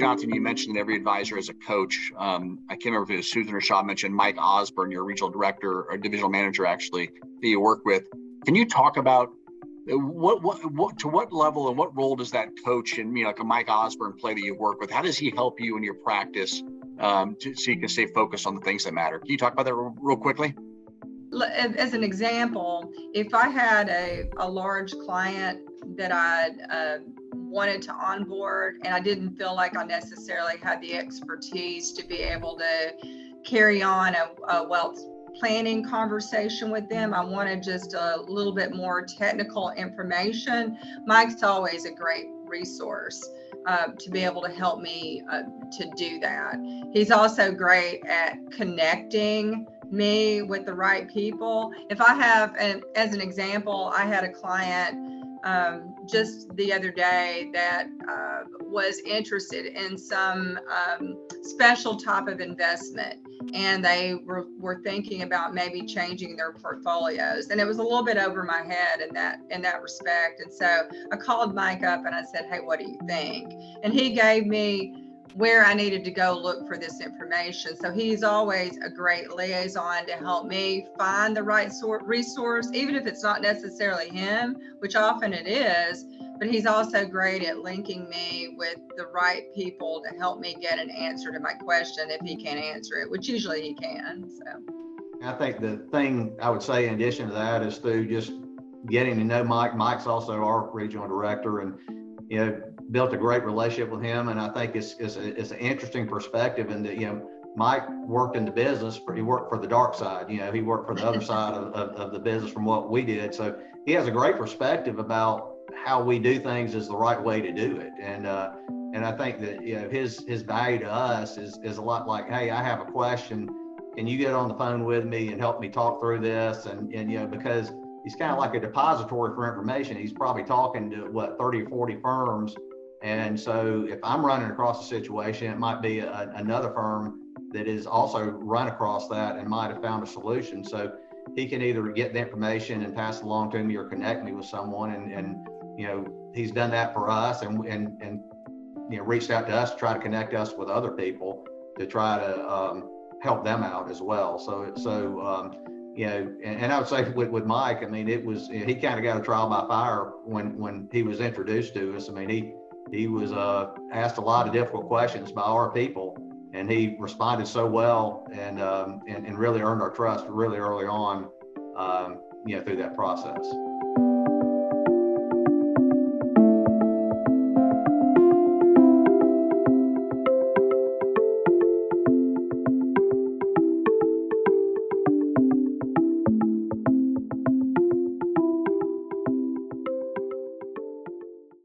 Jonathan, you mentioned that every advisor is a coach. I can't remember if it was Susan or Shaw mentioned Mike Osborne, your regional director or divisional manager, actually, that you work with. Can you talk about what to what level and what role does that coach and like a Mike Osborne play that you work with? How does he help you in your practice so you can stay focused on the things that matter? Can you talk about that real quickly? As an example, if I had a large client that I wanted to onboard and I didn't feel like I necessarily had the expertise to be able to carry on a wealth planning conversation with them, I wanted just a little bit more technical information, Mike's always a great resource to be able to help me to do that. He's also great at connecting me with the right people. If I have, as an example, I had a client just the other day that was interested in some special type of investment, and they were thinking about maybe changing their portfolios, and it was a little bit over my head in that respect. And so I called Mike up and I said, hey, what do you think? And he gave me where I needed to go look for this information. So he's always a great liaison to help me find the right resource, even if it's not necessarily him, which often it is, but he's also great at linking me with the right people to help me get an answer to my question if he can't answer it, which usually he can. So I think the thing I would say in addition to that is through just getting to know Mike. Mike's also our regional director, and built a great relationship with him, and I think it's an interesting perspective. And that Mike worked in the business, he worked for the dark side. He worked for the other side of the business from what we did. So he has a great perspective about how we do things is the right way to do it. And I think that his value to us is a lot like, hey, I have a question, can you get on the phone with me and help me talk through this? And because he's kind of like a depository for information. He's probably talking to 30 or 40 firms. And so if I'm running across a situation, it might be another firm that is also run across that and might have found a solution. So he can either get the information and pass it along to me or connect me with someone. And he's done that for us and reached out to us to try to connect us with other people to try to help them out as well. And I would say with Mike, I mean, it was, he kind of got a trial by fire when he was introduced to us. I mean, he was asked a lot of difficult questions by our people, and he responded so well and really earned our trust really early on, through that process.